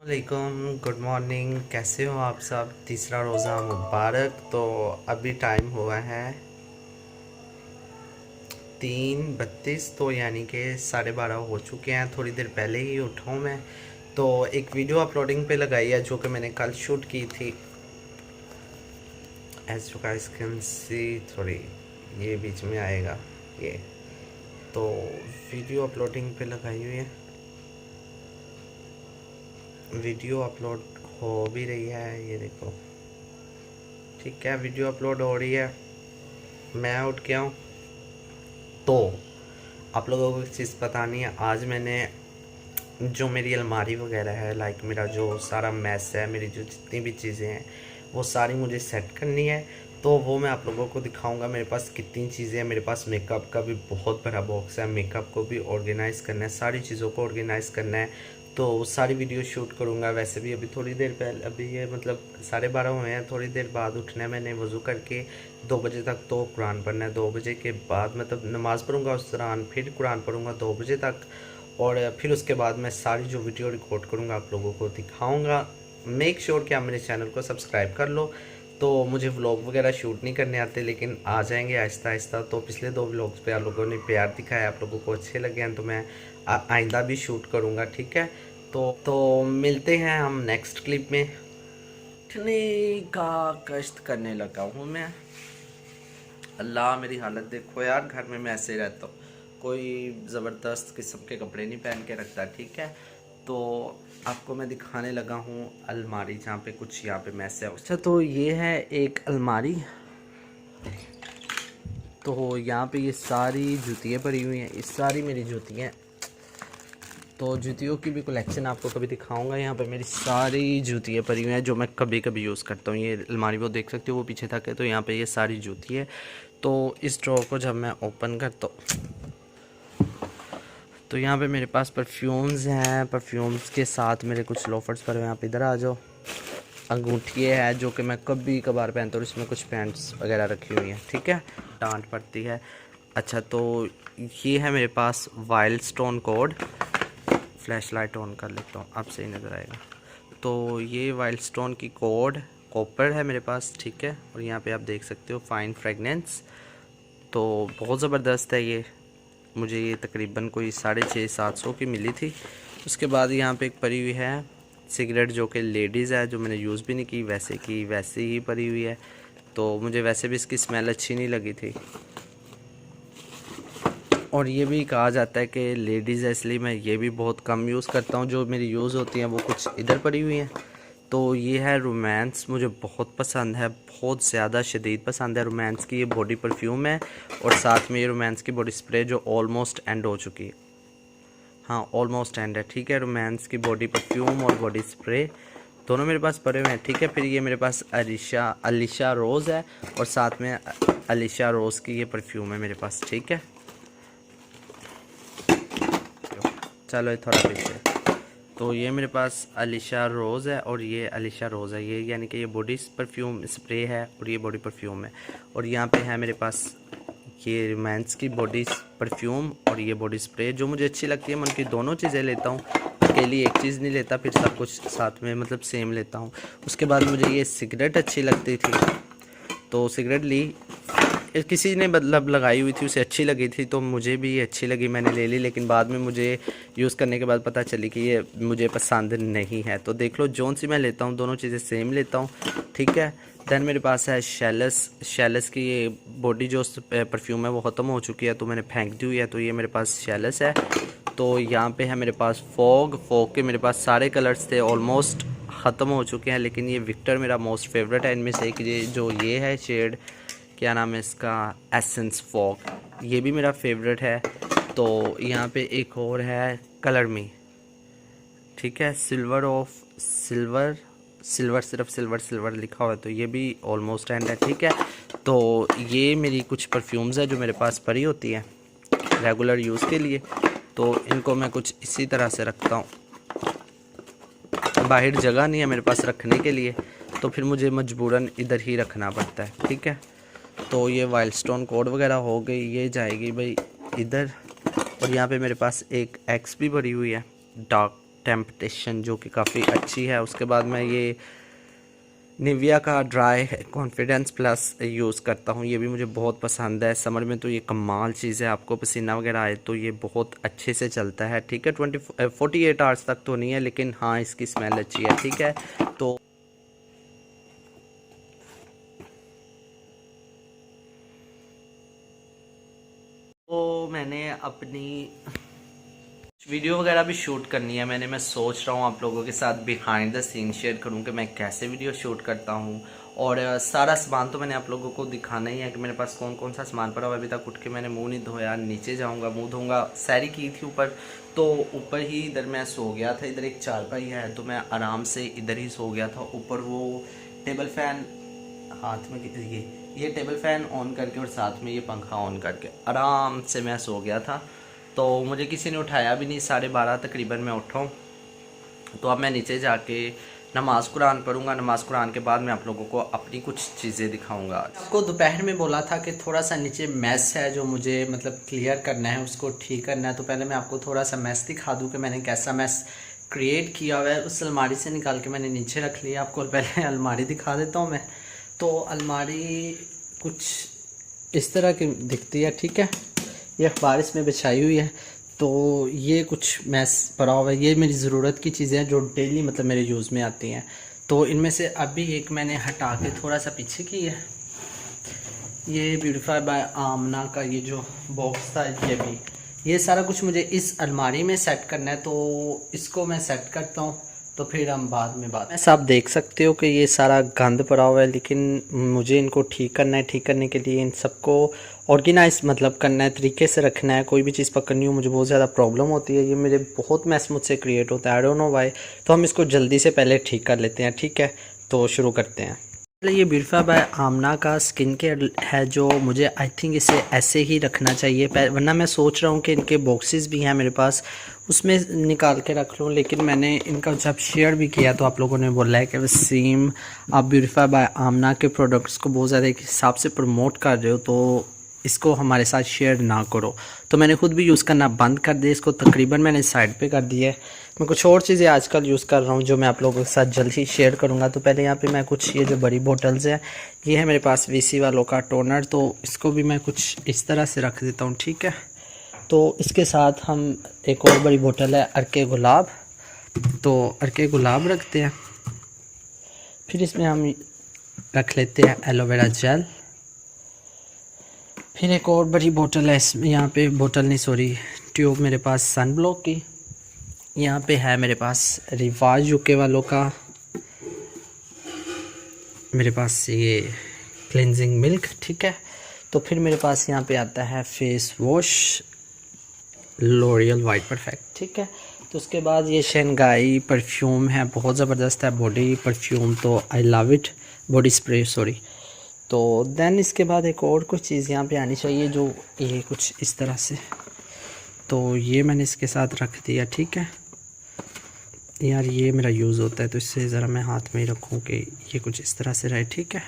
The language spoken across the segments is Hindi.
वालेकुम, गुड मॉर्निंग। कैसे हो आप सब? तीसरा रोज़ा मुबारक। तो अभी टाइम हुआ है 3:32, तो यानी कि 12:30 हो चुके हैं। थोड़ी देर पहले ही उठा हूँ मैं, तो एक वीडियो अपलोडिंग पे लगाई है जो कि मैंने कल शूट की थी। As you guys can see, sorry ये बीच में आएगा ये, तो वीडियो अपलोडिंग पे लगाई हुई है। वीडियो अपलोड हो भी रही है, ये देखो। ठीक है, वीडियो अपलोड हो रही है। मैं उठ गया हूँ। तो आप लोगों को एक चीज़ बतानी है। आज मैंने जो मेरी अलमारी वगैरह है, लाइक मेरा जो सारा मैस है, मेरी जो जितनी भी चीज़ें हैं वो सारी मुझे सेट करनी है। तो वो मैं आप लोगों को दिखाऊंगा मेरे पास कितनी चीज़ें हैं। मेरे पास मेकअप का भी बहुत बड़ा बॉक्स है, मेकअप को भी ऑर्गेनाइज़ करना है, सारी चीज़ों को ऑर्गेनाइज़ करना है। तो सारी वीडियो शूट करूँगा। वैसे भी अभी थोड़ी देर पहले, अभी ये मतलब 12:30 हुए हैं, थोड़ी देर बाद उठना है मैंने वज़ू करके। 2 बजे तक तो कुरान पढ़ना है। 2 बजे के बाद मतलब नमाज़ पढ़ूँगा, उस दौरान फिर कुरान पढ़ूँगा 2 बजे तक, और फिर उसके बाद मैं सारी जो वीडियो रिकॉर्ड करूँगा आप लोगों को दिखाऊँगा। मेक श्योर कि आप मेरे चैनल को सब्सक्राइब कर लो। तो मुझे व्लॉग वगैरह शूट नहीं करने आते, लेकिन आ जाएंगे आहिस्ता आहिस्ता। तो पिछले 2 व्लॉग्स पे आप लोगों ने प्यार दिखाया, आप लोगों को अच्छे लगे हैं, तो मैं आइंदा भी शूट करूँगा। ठीक है, तो मिलते हैं हम नेक्स्ट क्लिप में। इतनी का कष्ट करने लगा हूँ मैं। अल्लाह मेरी हालत देखो यार। घर में मैं ऐसे ही रहता हूँ, कोई ज़बरदस्त किस्म के कपड़े नहीं पहन के रखता। ठीक है, तो आपको मैं दिखाने लगा हूँ अलमारी, जहाँ पे कुछ यहाँ पे मैस है। अच्छा, तो ये है एक अलमारी। तो यहाँ पे ये सारी जूतियाँ पड़ी हुई हैं, ये सारी मेरी जूतियाँ। तो जूतियों की भी कलेक्शन आपको कभी दिखाऊंगा। यहाँ पे मेरी सारी जूतियाँ पड़ी हुई हैं जो मैं कभी कभी यूज़ करता हूँ। ये अलमारी वो देख सकते हो, वो पीछे तक है। तो यहाँ पे ये सारी जूती है। तो इस ड्रॉ को जब मैं ओपन करता हूँ तो यहाँ पे मेरे पास परफ्यूम्स हैं। परफ्यूम्स के साथ मेरे कुछ लोफर्स पड़े हुए हैं। आप इधर आ जाओ। अंगूठिए है जो कि मैं कभी कभार पहनता हूँ। इसमें कुछ पैंट्स वगैरह रखी हुई हैं। ठीक है, डांट पड़ती है। अच्छा, तो ये है मेरे पास wild stone code. Flash light on कर लेता हूँ, अब सही नज़र आएगा। तो ये वाइल्ड स्टोन की कोड कॉपर है मेरे पास। ठीक है, और यहाँ पे आप देख सकते हो फाइन फ्रेगनेंस। तो बहुत ज़बरदस्त है ये। मुझे ये तकरीबन कोई 650-700 की मिली थी। उसके बाद यहाँ पे एक पड़ी हुई है सिगरेट, जो कि लेडीज़ है, जो मैंने यूज़ भी नहीं की, वैसे की वैसे ही पड़ी हुई है। तो मुझे वैसे भी इसकी स्मेल अच्छी नहीं लगी थी। और ये भी कहा जाता है कि लेडीज़ है, इसलिए मैं ये भी बहुत कम यूज़ करता हूँ। जो मेरी यूज़ होती हैं वो कुछ इधर पड़ी हुई हैं। तो ये है रोमांस, मुझे बहुत पसंद है, बहुत ज़्यादा शदीद पसंद है। रोमांस की ये बॉडी परफ्यूम है, और साथ में ये रोमांस की बॉडी स्प्रे जो ऑलमोस्ट एंड हो चुकी है। हाँ, ऑलमोस्ट एंड है। ठीक है, रोमांस की बॉडी परफ्यूम और बॉडी स्प्रे दोनों मेरे पास पड़े हुए हैं। ठीक है, फिर ये मेरे पास अलीशा रोज़ है, और साथ में अलीशा रोज़ की ये परफ्यूम है मेरे पास। ठीक है, चलो ये थोड़ा पीछे। तो ये मेरे पास अलीशा रोज़ है, और ये अलीशा रोज़ है। ये यानी कि ये बॉडी परफ्यूम स्प्रे है, और ये बॉडी परफ्यूम है। और यहाँ पे है मेरे पास ये रोमांस की बॉडी परफ्यूम और ये बॉडी स्प्रे, जो मुझे अच्छी लगती है। मैं उनकी दोनों चीज़ें लेता हूँ, अकेली एक चीज़ नहीं लेता, फिर सब कुछ साथ में मतलब सेम लेता हूँ। उसके बाद मुझे ये सिगरेट अच्छी लगती थी, तो सिगरेट ली। किसी ने मतलब लगाई हुई थी, उसे अच्छी लगी थी, तो मुझे भी अच्छी लगी, मैंने ले ली। लेकिन बाद में मुझे यूज़ करने के बाद पता चली कि ये मुझे पसंद नहीं है। तो देख लो, जोन सी मैं लेता हूँ, दोनों चीज़ें सेम लेता हूँ। ठीक है, दैन मेरे पास है शैलस की ये बॉडी जो परफ्यूम है वो ख़त्म हो चुकी है, तो मैंने फेंक दी हुई है। तो ये मेरे पास शैलस है। तो यहाँ पे है मेरे पास फॉग के मेरे पास सारे कलर्स थे, ऑलमोस्ट ख़त्म हो चुके हैं, लेकिन ये विक्टर मेरा मोस्ट फेवरेट है इनमें से। कि जो ये है शेड, क्या नाम है इसका, एसेंस फॉग, ये भी मेरा फेवरेट है। तो यहाँ पे एक और है कलर मी। ठीक है, सिल्वर सिर्फ सिल्वर लिखा हुआ है, तो ये भी ऑलमोस्ट एंड है। ठीक है, तो ये मेरी कुछ परफ्यूम्स है जो मेरे पास पड़ी होती है रेगुलर यूज़ के लिए। तो इनको मैं कुछ इसी तरह से रखता हूँ, बाहर जगह नहीं है मेरे पास रखने के लिए, तो फिर मुझे मजबूरन इधर ही रखना पड़ता है, ठीक है। तो ये वाइल्डस्टोन कोड वगैरह हो गई, ये जाएगी भाई इधर। और यहाँ पे मेरे पास एक एक्स भी भरी हुई है, डार्क टेम्पटेशन, जो कि काफ़ी अच्छी है। उसके बाद मैं ये निविया का ड्राई कॉन्फिडेंस प्लस यूज़ करता हूँ, ये भी मुझे बहुत पसंद है। समर में तो ये कमाल चीज़ है, आपको पसीना वगैरह आए तो ये बहुत अच्छे से चलता है, ठीक है। 48 आवर्स तक तो नहीं है, लेकिन हाँ इसकी स्मेल अच्छी है, ठीक है। तो मैंने अपनी वीडियो वगैरह भी शूट करनी है मैं सोच रहा हूँ आप लोगों के साथ बिहाइंड द सीन शेयर करूँ कि मैं कैसे वीडियो शूट करता हूँ। और सारा सामान तो मैंने आप लोगों को दिखाना ही है कि मेरे पास कौन कौन सा सामान पड़ा हुआ। अभी तक उठ के मैंने मुंह नहीं धोया, नीचे जाऊँगा मुंह धोऊंगा। सैरी की थी ऊपर, तो ऊपर ही इधर मैं सो गया था। इधर एक चारपाई है तो मैं आराम से इधर ही सो गया था। ऊपर वो टेबल फैन हाथ में, ये टेबल फैन ऑन करके और साथ में ये पंखा ऑन करके आराम से मैं सो गया था। तो मुझे किसी ने उठाया भी नहीं, 12:30 तकरीबन मैं उठा हूँ। तो अब मैं नीचे जाके नमाज कुरान पढ़ूंगा। नमाज कुरान के बाद मैं आप लोगों को अपनी कुछ चीज़ें दिखाऊंगा। आपको दोपहर में बोला था कि थोड़ा सा नीचे मैस है जो मुझे मतलब क्लियर करना है, उसको ठीक करना है। तो पहले मैं आपको थोड़ा सा मैस दिखा दूँ कि मैंने कैसा मैस क्रिएट किया हुआ है। उस अलमारी से निकाल के मैंने नीचे रख लिया। आपको पहले अलमारी दिखा देता हूँ मैं। तो अलमारी कुछ इस तरह की दिखती है, ठीक है। ये अखबार इसमें बिछाई हुई है। तो ये कुछ मैस पड़ा हुआ है, ये मेरी ज़रूरत की चीज़ें हैं जो डेली मतलब मेरे यूज़ में आती हैं। तो इनमें से अभी एक मैंने हटा के थोड़ा सा पीछे की है। ये ब्यूटीफाई बाय आमना का ये जो बॉक्स था, ये सारा कुछ मुझे इस अलमारी में सेट करना है। तो इसको मैं सेट करता हूँ, तो फिर हम बाद में बात। ऐसा आप देख सकते हो कि ये सारा गंद पड़ा हुआ है, लेकिन मुझे इनको ठीक करना है। ठीक करने के लिए इन सबको ऑर्गेनाइज मतलब करना है, तरीके से रखना है। कोई भी चीज़ पकड़नी हो मुझे बहुत ज़्यादा प्रॉब्लम होती है, ये मेरे बहुत मैस मुझसे क्रिएट होता है, आई डोंट नो व्हाई। तो हम इसको जल्दी से पहले ठीक कर लेते हैं, ठीक है। तो शुरू करते हैं। ये ब्यूटीफाई बाय आमना का स्किन केयर है, जो मुझे आई थिंक इसे ऐसे ही रखना चाहिए। वरना मैं सोच रहा हूँ कि इनके बॉक्सेस भी हैं मेरे पास, उसमें निकाल के रख लूँ। लेकिन मैंने इनका जब शेयर भी किया तो आप लोगों ने बोला है कि वसीम आप ब्यूटीफाई बाय आमना के प्रोडक्ट्स को बहुत ज़्यादा एक हिसाब से प्रमोट कर रहे हो, तो इसको हमारे साथ शेयर ना करो। तो मैंने खुद भी यूज़ करना बंद कर दिया इसको, तकरीबन मैंने साइड पे कर दिया है। मैं कुछ और चीज़ें आजकल यूज़ कर रहा हूँ जो मैं आप लोगों के साथ जल्द ही शेयर करूँगा। तो पहले यहाँ पे मैं कुछ ये जो बड़ी बोटल्स है, ये है मेरे पास वीसी वालों का टोनर, तो इसको भी मैं कुछ इस तरह से रख देता हूँ, ठीक है। तो इसके साथ हम एक और बड़ी बोतल है अर्के गुलाब, तो अर्के गुलाब रखते हैं। फिर इसमें हम रख लेते हैं एलोवेरा जेल। फिर एक और बड़ी बोतल है इसमें, यहाँ पे बोतल नहीं सॉरी ट्यूब मेरे पास सन ब्लॉक की। यहाँ पे है मेरे पास रिवाज यूके वालों का, मेरे पास ये क्लिनजिंग मिल्क, ठीक है। तो फिर मेरे पास यहाँ पे आता है face wash L'Oréal white perfect, ठीक है। तो उसके बाद ये शंघाई परफ्यूम है, बहुत ज़बरदस्त है बॉडी परफ्यूम, तो I love it, body spray sorry. तो देन इसके बाद एक और कुछ चीज़ यहाँ पे आनी चाहिए जो ये कुछ इस तरह से, तो ये मैंने इसके साथ रख दिया, ठीक है। यार ये मेरा यूज़ होता है तो इससे ज़रा मैं हाथ में ही रखूँ कि ये कुछ इस तरह से रहे, ठीक है।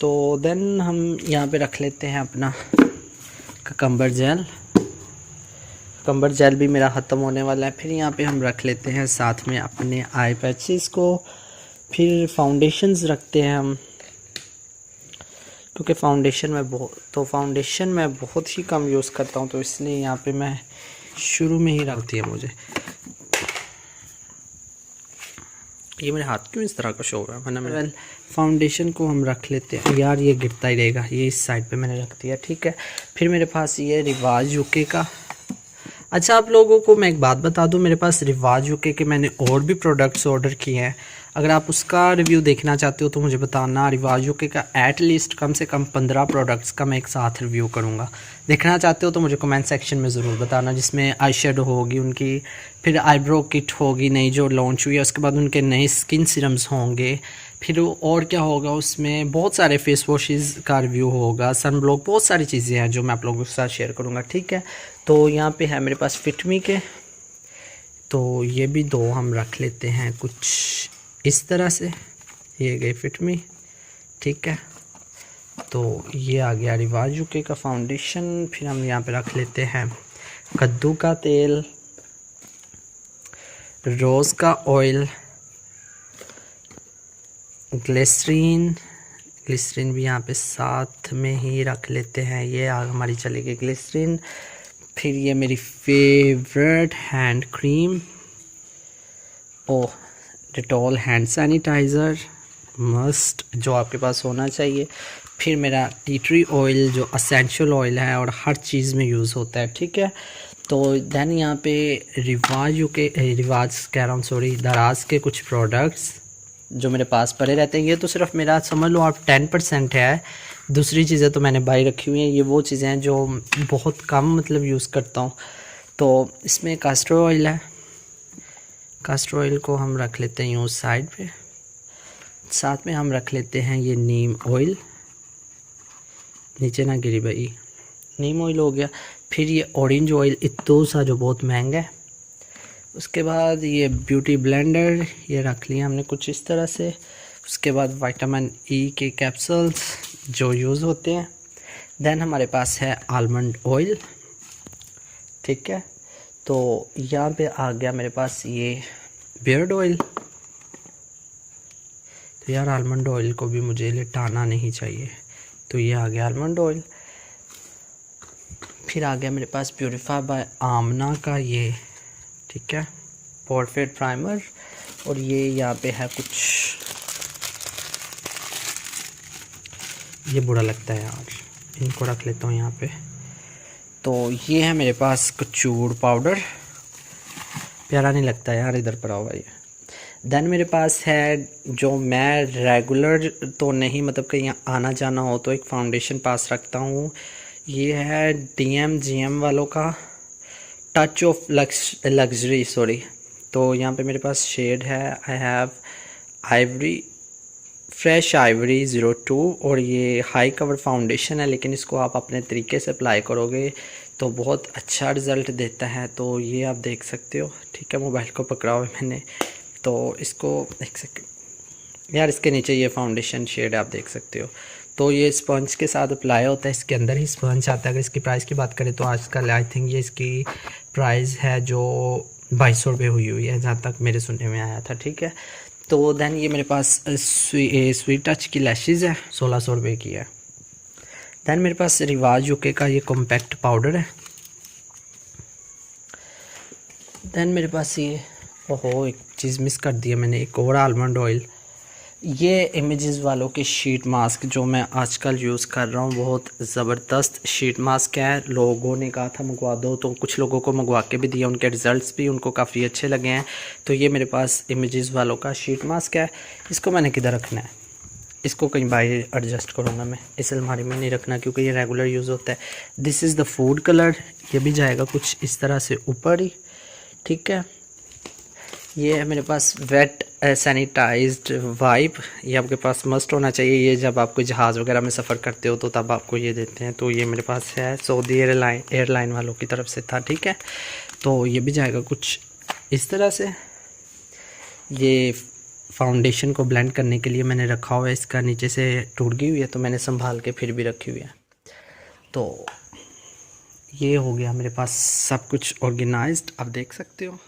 तो देन हम यहाँ पे रख लेते हैं अपना ककम्बर जेल। ककम्बर जेल भी मेरा ख़त्म होने वाला है। फिर यहाँ पे हम रख लेते हैं साथ में अपने आई पैचेस को। फिर फाउंडेशंस रखते हैं हम, क्योंकि फाउंडेशन मैं बहुत ही कम यूज़ करता हूँ, तो इसलिए यहाँ पे मैं शुरू में ही रखती है मुझे। ये मेरे हाथ क्यों इस तरह का शो है, वरना फाउंडेशन को हम रख लेते हैं। यार ये गिरता ही रहेगा, ये इस साइड पे मैंने रख दिया, ठीक है। फिर मेरे पास ये रिवाज यूके का। अच्छा आप लोगों को मैं एक बात बता दूं, मेरे पास रिवाज यूके के मैंने और भी प्रोडक्ट्स ऑर्डर किए हैं। अगर आप उसका रिव्यू देखना चाहते हो तो मुझे बताना। रिवाज यूके का एटलीस्ट कम से कम 15 प्रोडक्ट्स का मैं एक साथ रिव्यू करूँगा। देखना चाहते हो तो मुझे कमेंट सेक्शन में ज़रूर बताना, जिसमें आई शेडो होगी उनकी, फिर आईब्रो किट होगी नई जो लॉन्च हुई है, उसके बाद उनके नए स्किन सीरम्स होंगे, फिर और क्या होगा उसमें, बहुत सारे फेस वॉशेस का रिव्यू होगा, सन ब्लॉक, बहुत सारी चीज़ें हैं जो मैं आप लोगों के साथ शेयर करूँगा, ठीक है। तो यहाँ पे है मेरे पास फिटमी के, तो ये भी 2 हम रख लेते हैं कुछ इस तरह से, ये गई फिट मी, ठीक है। तो ये आ गया रिवाज यूके का फाउंडेशन। फिर हम यहाँ पे रख लेते हैं कद्दू का तेल, रोज़ का ऑयल, ग्लिसरीन भी यहाँ पे साथ में ही रख लेते हैं। ये आग हमारी चलेगी ग्लिसरीन। फिर ये मेरी फेवरेट हैंड क्रीम, ओह डिटॉल हैंड सैनिटाइज़र मस्ट, जो आपके पास होना चाहिए। फिर मेरा टी ट्री ऑयल जो असेंशियल ऑयल है और हर चीज़ में यूज़ होता है, ठीक है। तो दैन यहाँ पे दराज के कुछ प्रोडक्ट्स जो मेरे पास पड़े रहते हैं। ये तो सिर्फ मेरा समझ लो आप 10% है, दूसरी चीज़ें तो मैंने बाई रखी हुई हैं। ये वो चीज़ें हैं जो बहुत कम मतलब यूज़ करता हूँ। तो इसमें कास्टर ऑयल है, कास्टर ऑयल को हम रख लेते हैं यूँ साइड पे। साथ में हम रख लेते हैं ये नीम ऑयल, नीचे ना गिरी भाई, नीम ऑयल हो गया। फिर ये ऑरेंज ऑयल इत्तो सा जो बहुत महंगा है। उसके बाद ये ब्यूटी ब्लेंडर, ये रख लिया हमने कुछ इस तरह से। उसके बाद विटामिन ई के कैप्सूल्स जो यूज़ होते हैं। देन हमारे पास है आलमंड ऑयल, ठीक है। तो यहाँ पे आ गया मेरे पास ये बियर्ड ऑयल। तो यार आलमंड ऑयल को भी मुझे लिटाना नहीं चाहिए, तो ये आ गया आलमंड ऑयल। फिर आ गया मेरे पास प्योरीफाई बाय आमना का ये, ठीक है, पोर्ट्रेट प्राइमर। और ये यहाँ पे है कुछ, ये बुरा लगता है यार, इनको रख लेता हूँ यहाँ पे। तो ये है मेरे पास कचूर पाउडर, प्यारा नहीं लगता यार, इधर पर आओ भाई। देन मेरे पास है जो मैं रेगुलर तो नहीं, मतलब कहीं आना जाना हो तो एक फाउंडेशन पास रखता हूँ। ये है DMGM वालों का टच ऑफ लग्जरी, सॉरी। तो यहाँ पे मेरे पास शेड है, I have Ivory, fresh Ivory 02। और ये हाई कवर फाउंडेशन है, लेकिन इसको आप अपने तरीके से अप्लाई करोगे तो बहुत अच्छा रिज़ल्ट देता है। तो ये आप देख सकते हो, ठीक है। मोबाइल को पकड़ा हुआ है मैंने, तो इसको एक सेकंड यार, इसके नीचे ये फाउंडेशन शेड आप देख सकते हो। तो ये स्पंज के साथ अप्लाई होता है, इसके अंदर ही स्पंज आता है। अगर इसकी प्राइस की बात करें तो आजकल आई थिंक ये इसकी प्राइस है जो 2200 रुपये हुई है, जहाँ तक मेरे सुनने में आया था, ठीक है। तो दैन ये मेरे पास स्वीट टच की लैशेज़ है, 1600 रुपये की है। दैन मेरे पास रिवाज यूके का ये कॉम्पैक्ट पाउडर है। दैन मेरे पास ये, ओहो एक चीज़ मिस कर दी है मैंने, एक और आलमंड ऑयल। ये इमेजेस वालों के शीट मास्क जो मैं आजकल यूज़ कर रहा हूँ, बहुत ज़बरदस्त शीट मास्क है। लोगों ने कहा था मंगवा दो, तो कुछ लोगों को मंगवा के भी दिया, उनके रिज़ल्ट्स भी उनको काफ़ी अच्छे लगे हैं। तो ये मेरे पास इमेजेस वालों का शीट मास्क है। इसको मैंने किधर रखना है, इसको कहीं बाहर एडजस्ट करूँगा मैं, इस अलमारी में नहीं रखना क्योंकि ये रेगुलर यूज़ होता है। This is the food colour, ये भी जाएगा कुछ इस तरह से ऊपर ही, ठीक है। ये है मेरे पास वेट सैनिटाइज्ड वाइप, ये आपके पास मस्ट होना चाहिए। ये जब आप कोई जहाज़ वगैरह में सफ़र करते हो तो तब आपको ये देते हैं। तो ये मेरे पास है, सऊदी एयरलाइन वालों की तरफ से था, ठीक है। तो ये भी जाएगा कुछ इस तरह से। ये फाउंडेशन को ब्लेंड करने के लिए मैंने रखा हुआ है, इसका नीचे से टूट गई हुई है तो मैंने संभाल के फिर भी रखी हुई है। तो ये हो गया मेरे पास सब कुछ ऑर्गेनाइज्ड, आप देख सकते हो।